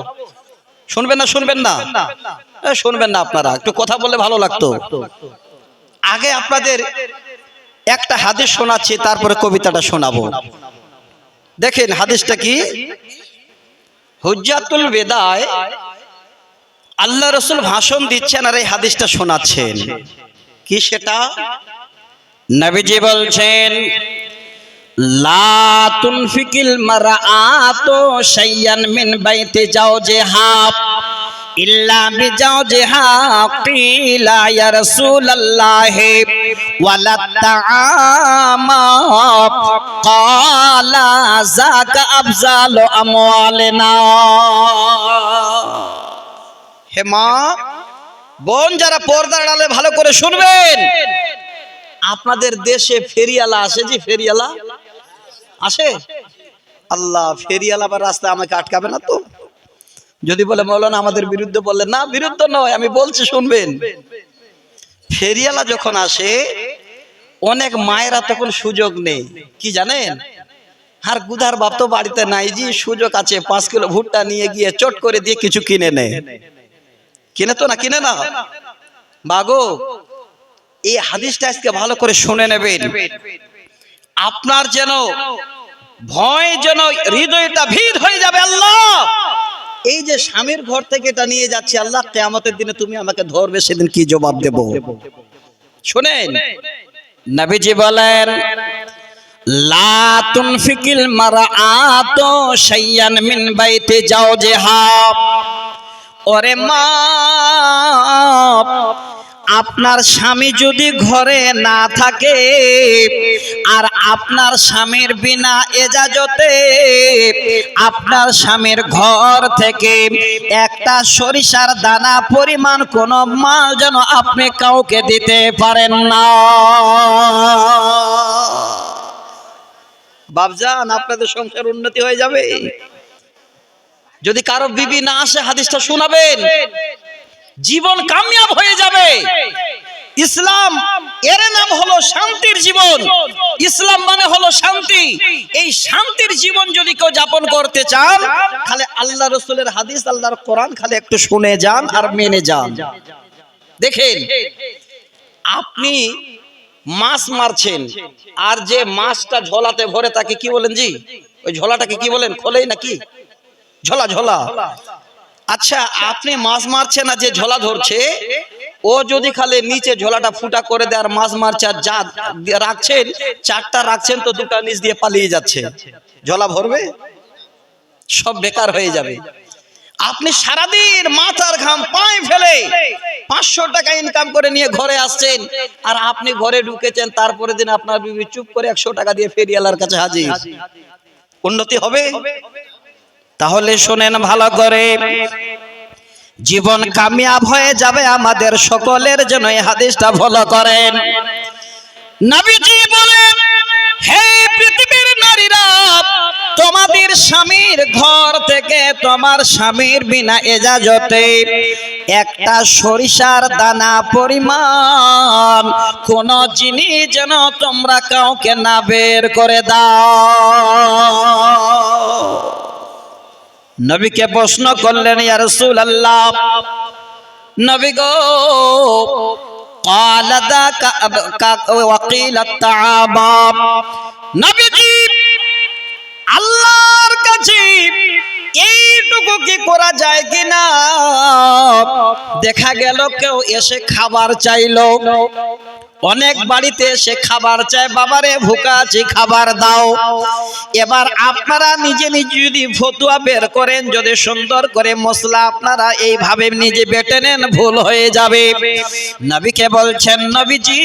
S1: শুনবেন না? শুনবেন না? শুনবেন না আপনারা? একটু কথা বললে ভালো লাগতো। আগে আপনাদের একটা হাদিস শোনাচ্ছি, তারপরে কবিতাটা শোনাবো। দেখেন হাদিসটা কি, হুজ্জাতুল বেদায় আল্লাহ রাসূল ভাষণ দিচ্ছেন আর এই হাদিসটা শোনাচ্ছেন। কি সেটা? নবীজি বলছেন, লা তুনফিকিল মারআতু শাইয়ান মিন বাইতি জাওজিহা ইল্লা বিজাওজিহা। কিলা ইয়া রাসূলুল্লাহ ওয়ালা তাআমা, ক্বালা যাকা আফজালু আমওয়ালিনা। হে মা বোন, যারা পর্দার আড়ালে ভালো করে শুনবেন, আপনাদের দেশে ফেরিয়ালা আসে, জি ফেরিয়ালা আসে। আল্লাহ, ফেরিয়ালা বা রাস্তায় আমাকে আটকাবে না তো? যদি বলে মৌলানা আমাদের বিরুদ্ধে, বললেন না, বিরুদ্ধে নয়, আমি বলছি শুনবেন। ফেরিয়ালা যখন আসে, অনেক মায়েরা তখন সুযোগ নেই, কি জানেন? আর গুধার বাপ তো বাড়িতে নাই, জি সুযোগ আছে, 5 কিলো ভুট্টা নিয়ে গিয়ে চট করে দিয়ে কিছু কিনে নেয়। কিনে তো না, কিনে না বাগো। এই হাদিসটা আজকে ভালো করে শুনে নেবেন, আপনার যেন ভয়, যেন হৃদয়টা ভীত হয়ে যাবে। আল্লাহ, এই যে স্বামীর ঘর থেকে এটা নিয়ে যাচ্ছে, আল্লাহ কিয়ামতের দিনে তুমি আমাকে ধরবে, সেদিন কি জবাব দেব? শুনেন, নবীজি বলেন, লা তুনফিকিল মারআতু শাইয়ান মিন বাইতি জাওজিহা। ওরে মা, আপনার স্বামী যদি ঘরে না থাকে আর আপনার স্বামীর বিনা এজাজতে আপনার স্বামীর ঘর থেকে একটা সরিষার দানা পরিমাণ কোনো মাল যেন আপনি কাউকে দিতে পারেন না। বাপজান, আপনাদের সংসার উন্নতি হয়ে যাবে। যদি কারো বিবি না আসে, হাদিসটা শোনাবেন, জীবন কামিয়াব হয়ে যাবে। ইসলাম এর নাম হলো শান্তির জীবন। ইসলাম মানে হলো শান্তি। এই শান্তির জীবন যদি কেউ যাপন করতে চান, খালি আল্লাহ রাসূলের হাদিস, আল্লাহর কোরআন খালি একটু শুনে যান আর মেনে যান। দেখেন, আপনি মাছ মারছেন, আর যে মাছটা ঝোলাতে ভরে তাকে কি বলেন? জি, ওই ঝোলাটাকে কি বলেন? খোলেই নাকি? ঝোলা, ঝোলা। আচ্ছা, আপনি মাছ মারছেন আর যে ঝোলা ধরছে, ও যদি খালি নিচে ঝোলাটা ফুটা করে দেয় আর মাছ মারছে, আর যা রাখছেন 4টা রাখছেন, তো 2টা নিচ দিয়ে পালিয়ে যাচ্ছে, ঝোলা ভরবে? সব বেকার হয়ে যাবে। আপনি সারাদিন মাথার ঘাম পায়ে ফেলে 500 টাকা ইনকাম করে নিয়ে ঘরে আসছেন, আর আপনি ঘরে ঢুকেছেন, তারপরে দিন আপনার বিবি চুপ করে 100 টাকা দিয়ে ফেরিয়ালার কাছে হাজির। উন্নতি হবে? তাহলে শোনেন ভালো করে, জীবন কামিয়াব হয়ে যাবে আমাদের সকলের জন্য এই হাদিসটা ফলো করেন। নবীজি বলেন, হে পৃথিবীর নারীরা, তোমাদের স্বামীর ঘর থেকে তোমার স্বামীর বিনা এজাজতে একটা সরিষার দানা পরিমাণ কোন জিনিস যেন তোমরা কাউকে না বের করে দাও। নবীকে প্রশ্ন করলেন, ইয়া রাসূলুল্লাহ, নবী গো قال ذاك وقيل الطعام। নবীজি আল্লাহর কাছে এইটুকু কি করা যায় কিনা? দেখা গেল কেউ এসে খাবার চাইলো, অনেক বাড়িতে এসে খাবার চায়, বাবারে ভুকা আছি খাবার দাও। এবার আপনারা নিজে নিজে যদি ফতুয়া বের করেন, যদি সুন্দর করে মশলা আপনারা এইভাবে নিজে বেটে নেন, ভুল হয়ে যাবে। নবীকে বলছেন, নবীজি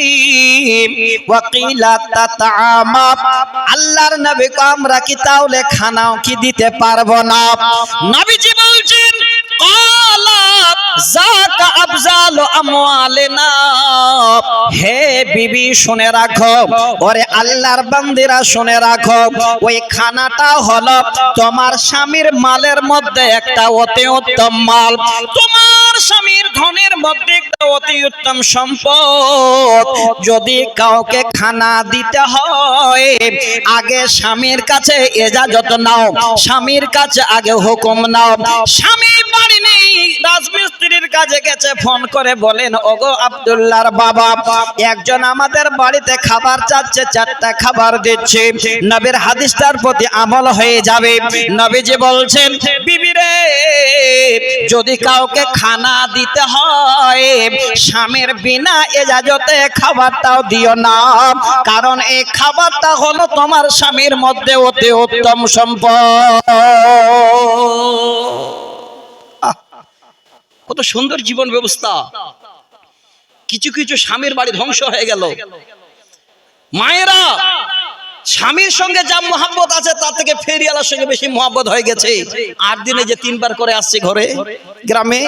S1: ওয়াকিলা তাতামা, আল্লাহর নবী কো আমরা কি তাহলে খানাও কি দিতে পারবো না? নবীজি বলছেন, ক্বালা যাকা আফজালু আমওয়ালিনা, হে বিবি শুনে রাখো, ওরে আল্লাহর বান্দিরা শুনে রাখো, ওই খানাটা হলো তোমার স্বামীর মালের মধ্যে একটা অতি উত্তম মাল, তোমার স্বামীর ধনের মধ্যে একটা অতি উত্তম সম্পদ। যদি কাউকে খানা দিতে হয়, আগে স্বামীর কাছে ইজাজত নাও, স্বামীর কাছে আগে হুকুম নাও। স্বামী বাড়ি নেই, রাজমিস্ত্রির কাছে গেছে, ফোন করে বলেন, ওগো আব্দুল্লাহর বাবা, একজন আমাদের বাড়িতে খাবার চাচ্ছে, 4টা খাবার দিচ্ছে। নবীর হাদিসটার প্রতি আমল হয়ে যাবে। নবীজি বলছেন, বিবি রে, যদি কাউকে খানা দিতে হয়, স্বামীর বিনা ইজাজতে খাবারটাও দিও না, কারণ এই খাবারটা হলো তোমার স্বামীর মধ্যে অতি উত্তম সম্পদ। কত সুন্দর জীবন ব্যবস্থা। কিছু কিছু স্বামীর বাড়ি ধ্বংস হয়ে গেল। মায়েরা স্বামীর সঙ্গে যা মহব্বত আছে তার থেকে ফেরিওয়ালার সঙ্গে বেশি মহব্বত হয়ে গেছে। 8 দিনে যে 3বার করে আসছে ঘরে গ্রামে,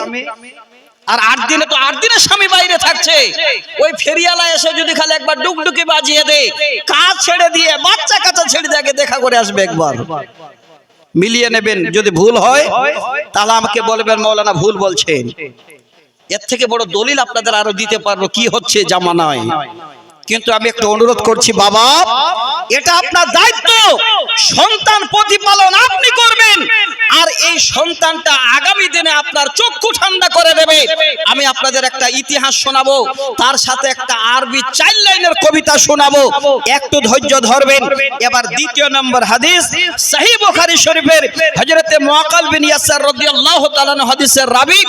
S1: আর 8 দিনে তো 8 দিনে স্বামী বাইরে থাকছে। ওই ফেরিওয়ালা এসে যদি খালি একবার ডুকডুকি বাজিয়ে দেয়, কাজ ছেড়ে দিয়ে বাচ্চা কাচ্চা ছেড়ে দিয়ে দেখা করে আসবে, একবার মিলিয়ে নেবেন। যদি ভুল হয় তাহলে আমাকে বলবেন, মাওলানা ভুল বলছেন। এর থেকে বড় দলিল আপনাদের আরো দিতে পারবো কি হচ্ছে জামানায়। কিন্তু আমি একটু অনুরোধ করছি, বাবা, এটা আপনার দায়িত্ব, সন্তান প্রতিপালন আপনি করবেন, আর এই সন্তানটা আগামী দিনে আপনার চক্ষু ঠান্ডা করে দেবে। আমি আপনাদের একটা ইতিহাস শোনাবো, তার সাথে একটা আরবি 4 লাইনের কবিতা শোনাবো, একটু ধৈর্য ধরবেন। এবার 2 নম্বর হাদিস, সহিহ বুখারী শরীফের হযরতে মুআক্কাল বিন ইয়াসার রাদিয়াল্লাহু তাআলা আনহু হাদিসের রাবী,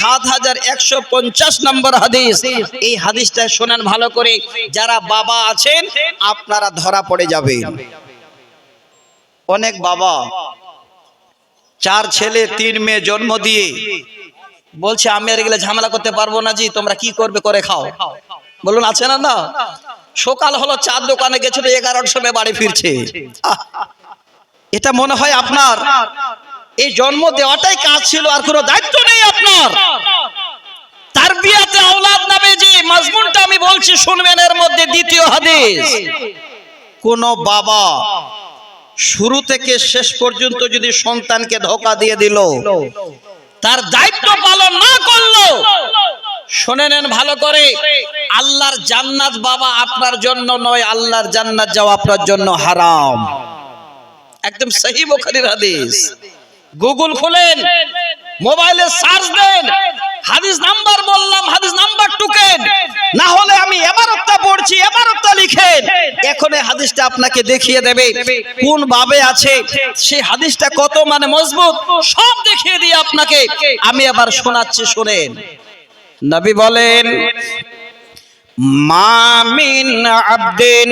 S1: 7150 নম্বর হাদিস। এই হাদিসটা শুনেন ভালো করে, যারা বাবা আছেন আপনারা ধরা পড়ে যাবেন। অনেক বাবা 4 ছেলে 3 মেয়ে জন্ম দিয়ে বলছে, আমি আর এগুলো ঝামেলা করতে পারবো না, জি তোমরা কি করবে করে খাও। বলুন, আছে না? না, সকাল হলো, চার দোকানে গেছিল, 11টার সময় বাড়ি ফিরছে। এটা মনে হয় আপনার এই জন্ম দেওয়াটাই কাজ ছিল, আর কোনো দায়িত্ব নেই আপনার। তারবিয়াতে আওলাদ নামে যে মাজমুনটা আমি বলছি শুনবেন, এর মধ্যে 2য় হাদিস, কোন বাবা শুরু থেকে শেষ পর্যন্ত যদি সন্তানকে ধোঁকা দিয়ে দিল, তার দায়িত্ব পালন না করলো, শুনে নেন ভালো করে, আল্লাহর জান্নাত বাবা আপনার জন্য নয়, আল্লাহর জান্নাত যাওয়া আপনার জন্য হারাম। একদম সহিহ বুখারীর হাদিস। গুগল খুলেন, মোবাইলে সার্চ দেন, হাদিস নাম্বার বললাম, হাদিস নাম্বার টুকেন, না হলে আমি ইবারতটা পড়ছি, ইবারতটা লিখেন, এখন এই হাদিসটা আপনাকে দেখিয়ে দেবে কোন ভাবে আছে, সেই হাদিসটা কত মানে মজবুত, সব দেখিয়ে দিয়ে আপনাকে আমি আবার শোনাচ্ছি, শুনেন। নবী বলেন, মা মিন আবদিন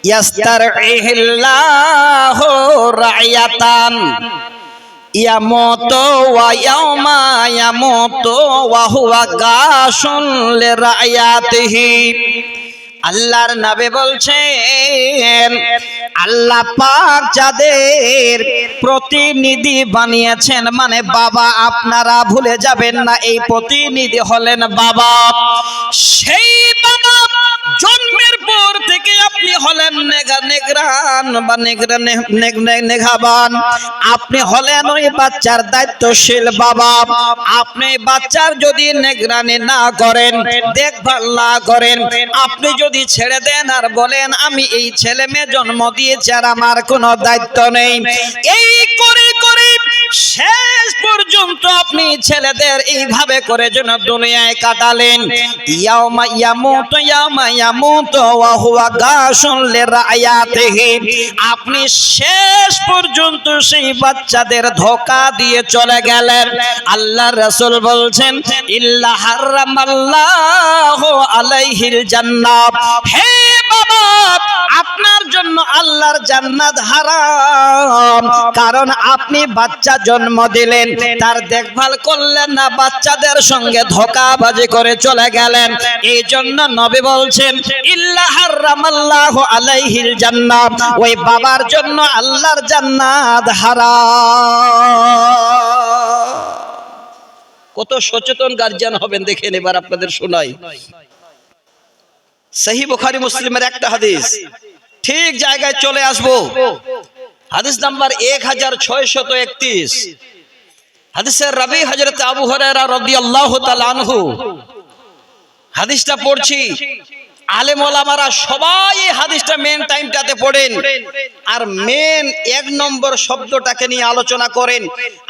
S1: ইয়াস্তারইহিল্লাহু রাইয়াতান ইয়ামুতু ওয়া ইয়াউমা ইয়ামুতু ওয়া হুয়া গাশুন লিরায়াতিহি। আল্লাহর নবী বলছেন, আল্লাহ পাক যাদের প্রতিনিধি বানিয়েছেন, মানে বাবা, আপনারা ভুলে যাবেন না এই প্রতিনিধি হলেন বাবা। সেই বাবা জন্মের এরপর থেকে আপনি হলেন নেগরান বা নেঘাবান, আপনি হলেন ওই বাচ্চার দায়িত্বশীল বাবা। আপনি বাচ্চার যদি নেগরানি না করেন, দেখভাল না করেন, আপনি যদি ছেড়ে দেন আর বলেন আমি এই ছেলে মেয়ে জন্ম দিয়েছি আর আমার কোনো দায়িত্ব নেই, এই করে করে শেষ পর্যন্ত আপনি ছেলেদের এইভাবে করে যেন দুনিয়ায় কাটালেন। ইয়াউমা ইয়ামুতু ওয়া হুয়া গাশুন লিরায়াতিহি, আপনি শেষ পর্যন্ত সেই বাচ্চাদের ধোঁকা দিয়ে চলে গেলেন। আল্লাহর রাসূল বলছেন ইল্লা হারামাল্লাহু আলাইহিল জান্নাহ, হে বাবা আপনার জন্য আল্লাহর জান্নাত হারাম, কারণ আপনি বাচ্চা জন্ম দিলেন, তার দেখভাল করলেন না, বাচ্চাদের সঙ্গে ধোঁকাবাজি করে চলে গেলেন। এই জন্য নবী বলছেন ইল্লা হারামাল্লাহু আলাইহিল জান্নাহ, ওই বাবার জন্য আল্লাহর জান্নাত হারাম। কত সচেতন গার্জিয়ান হবেন দেখেন। এবার আপনাদের শোনাই সহিহ বুখারী মুসলিমের একটা হাদিস, ঠিক জায়গায় চলে আসবো। হাদিস নাম্বার 1631। হাদিসের রাবী হযরত আবু হুরায়রা রাদিয়াল্লাহু তাআলা আনহু। হাদিসটা পড়ছি, আলেম ওলামারা সবাই হাদিসটা মেন টাইমটাতে পড়েন আর মেন 1 নম্বর শব্দটাকে নিয়ে আলোচনা করেন।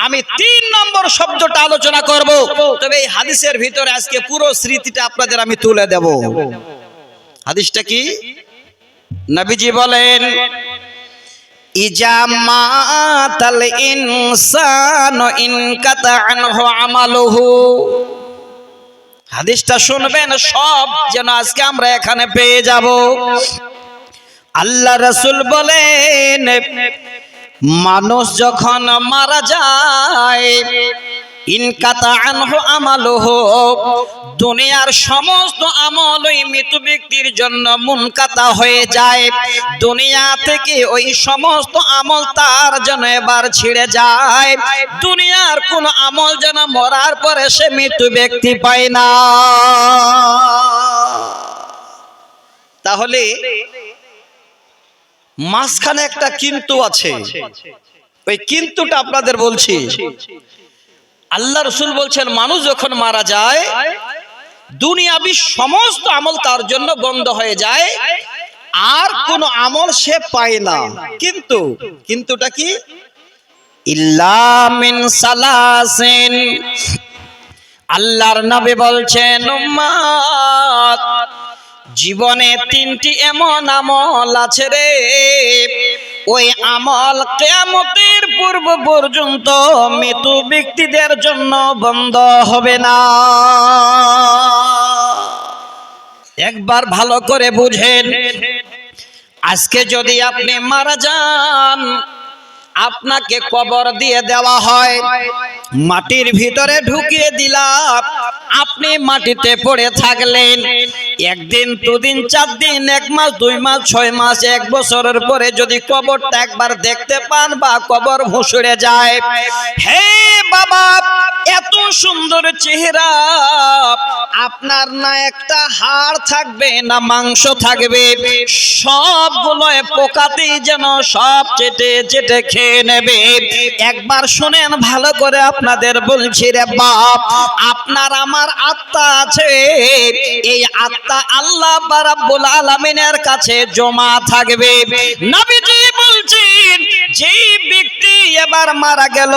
S1: আমি 3 নম্বর শব্দটা আলোচনা করব, তবে এই হাদিসের ভিতরে আজকে পুরো স্মৃতিটা আপনাদের আমি তুলে দেব। হাদিসটা কি? নবীজি বলেন ইজা মাতাল ইনসানু ইনকাতা আনহু আমালুহু। হাদিসটা শুনবেন সব, যেন আজকে আমরা এখানে পেয়ে যাব। আল্লাহ রাসূল বলেন মানুষ যখন মারা যায়, ইনকাতা আনহু আমালুহু, দুনিয়ার সমস্ত আমল ওই মৃত ব্যক্তির জন্য মুনকাতা হয়ে যায়। দুনিয়া থেকে ওই সমস্ত আমল তার জন্য এবার ছিঁড়ে যায়। দুনিয়ার কোন আমল যেন মরার পরে সে মৃত ব্যক্তি পায় না। তাহলে মাঝখানে একটা কিন্তু আছে, ওই কিন্তুটা আপনাদের বলছি। আল্লাহ রাসূল বলছেন মানুষ যখন মারা যায়, দুনিয়াবি সমস্ত আমল তার জন্য বন্ধ হয়ে যায়, আর কোন আমল সে পায় না। কিন্তু কিন্তুটা কি? ইল্লা মিন সালাসিন, আল্লাহর নবী বলছেন উম্মত জীবনে 3টি এমন আমল আছে রে, ওই আমল কিয়ামতের পূর্ব পর্যন্ত মৃত ব্যক্তিদের জন্য বন্ধ হবে না। একবার ভালো করে বুঝেন, আজকে যদি আপনি মারা যান, আপনাকে কবর দিয়ে দেওয়া হয়, মাটির ভিতরে ঢুকিয়ে দিলাম, আপনি মাটিতে পড়ে থাকলেন। 1 দিন 2 দিন 4 দিন 1 মাস 2 মাস 6 মাস 1 বছরের পরে যদি কবরটা একবার দেখতে পান বা কবর ভুসুড়ে যায়, হে বাবা এত সুন্দর চেহারা, আপনার না একটা হাড় থাকবে না মাংস থাকবে, সবগুলো পোকাতেই যেন সব চেটে চেটে খেয়ে নেবে। একবার শুনেন ভালো করে, আপনাদের বলছি রে বাপ, আপনার আমার আত্মা আছে, এই আত্মা আল্লাহ রাব্বুল আলামিনের কাছে জমা থাকবে। নবীজি বলছেন যে ব্যক্তি এবার মারা গেল,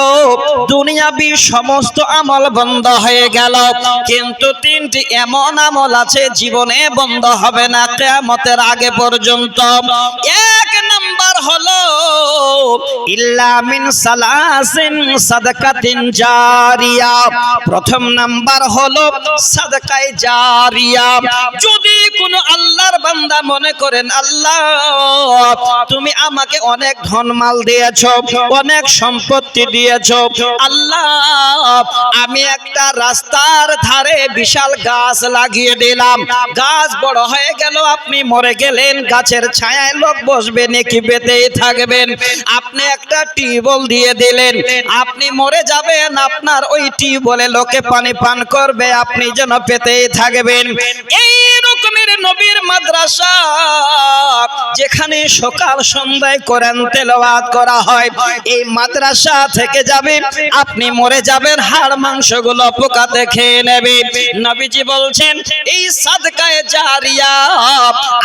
S1: দুনিয়াবি সমস্ত আমল বন্ধ হয়ে গেল, কিন্তু 3টি এমন আমল আছে জীবনে বন্ধ হবে না কিয়ামতের আগে পর্যন্ত। 1 নাম্বার হলো ইল্লা মিন সালাসিন সাদাকাতিন জারিয়া। প্রথম নাম্বার হলো সাদাকায়ে জারিয়া। যদি কোন আল্লাহর বান্দা মনে করেন আল্লাহ তুমি আমাকে অনেক ধনমাল দিয়েছো, অনেক সম্পত্তি দিয়েছো, আল্লাহ আমি একটা রাস্তার ধারে বিশাল গাছ লাগিয়ে দিলাম, গাছ বড় হয়ে গেল, আপনি মরে গেলেন, গাছের ছায়ায় লোক বসবে নাকি পেতেই থাকবেন। আপনি একটা টিউবওয়েল দিয়ে দিলেন, আপনি মরে যাবেন, আপনার ওই টিউবওয়েলে লোকে পানি পান করবে, আপনি যেন পেতেই থাকবেন। এই রকমের নবীর মাদ্রাসা, যেখানে সকাল সন্ধ্যায় কোরআন তেলাওয়াত করা হয়, এই মাদ্রাসা থেকে যাবে, আপনি মরে যাবেন, হাড় মাংসগুলো পোকাতে খেয়ে নেবে। নবীজি বলছেন এই সাদকায়ে জারিয়া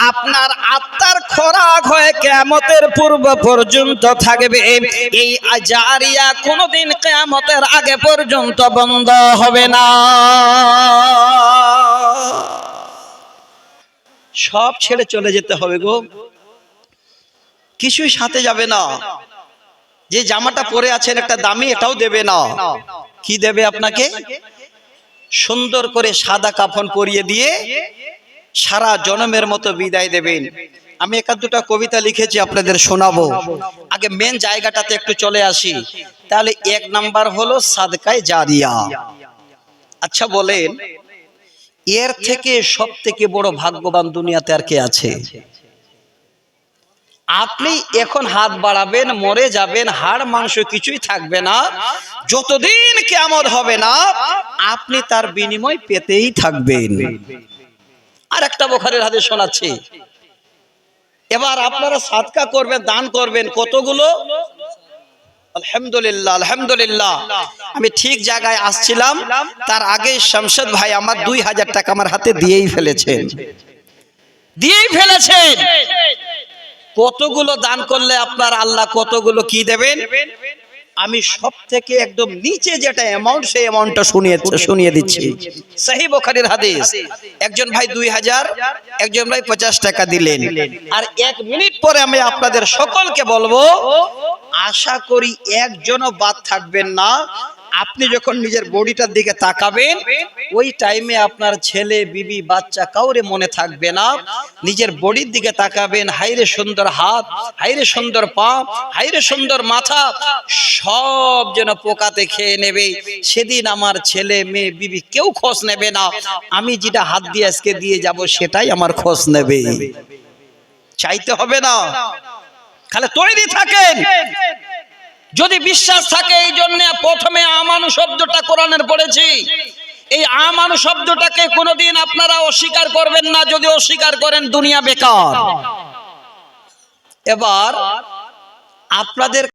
S1: আপনার আত্মার খোরাক হয়ে কিয়ামতের পূর্ব পর্যন্ত থাকবে। এই জারিয়া কোনদিন কিয়ামতের আগে পর্যন্ত বন্ধ হবে না। সব ছেড়ে চলে যেতে হবে গো, কিছুই সাথে যাবে না। যে জামাটা পরে আছেন একটা দামি, এটাও দেবে না। কি দেবে আপনাকে? সুন্দর করে সাদা কাফন পরিয়ে দিয়ে সারা জনমের মতো বিদায় দেবেন। আমি এক দুটা কবিতা লিখেছি, আপনাদের শোনাবো। আগে মেন জায়গাটাতে একটু চলে আসি। তাহলে এক নাম্বার হলো সাদকায়ে জারিয়া। আচ্ছা বলেন, এর থেকে সব থেকে বড় ভাগ্যবান দুনিয়াতে আর কে আছে? আপনি এখন হাত বাড়াবেন, মরে যাবেন, হাড় মাংস কিছুই থাকবে না, যতদিন কিয়ামত হবে না আপনি তার বিনিময় পেতেই থাকবেন। আর একটা বুখারীর হাদিস শোনাচ্ছি। এবার আপনারা সাদকা করবেন, দান করবেন, কতগুলো? আলহামদুলিল্লাহ, আলহামদুলিল্লাহ। আমি ঠিক জায়গায় আসছিলাম, তার আগে শামশাদ ভাই আমার 2000 টাকা আমার হাতে দিয়েই ফেলেছেন। কতগুলো দান করলে আপনার আল্লাহ কতগুলো কি দেবেন? আমি সব থেকে একদম নিচে যেটা অ্যামাউন্ট, সেই অ্যামাউন্টটা শুনিয়ে দিচ্ছি। সহিহ বুখারীর হাদিস। একজন ভাই 2000, একজন ভাই 50 টাকা দিলেন। আর 1 মিনিট পরে আমি আপনাদের সকলকে বলবো, আশা করি একজনও বাদ থাকবেন না। আপনি যখন নিজের বডিটার দিকে তাকাবেন, ওই টাইমে আপনার ছেলে, বিবি, বাচ্চা কাউরে মনে থাকবে না। নিজের বডির দিকে তাকাবেন, হাইরে সুন্দর হাত, হাইরে সুন্দর পা, হাইরে সুন্দর মাথা, সব যেন পোকাতে খেয়ে নেবে। সেদিন আমার ছেলে, মেয়ে, বিবি কেউ খোঁজ নেবে না। আমি যেটা হাত দিয়ে আজকে দিয়ে যাব, সেটাই আমার খোঁজ নেবে। চাইতে হবে না, খালি তৈরি থাকেন। যদি বিশ্বাস থাকে, এই জন্য প্রথমে আমানু শব্দটা কোরআনের পড়েছি। এই আমানু শব্দটাকে কোনোদিন আপনারা অস্বীকার করবেন না। যদি অস্বীকার করেন, দুনিয়া বেকার। এবার আপনাদের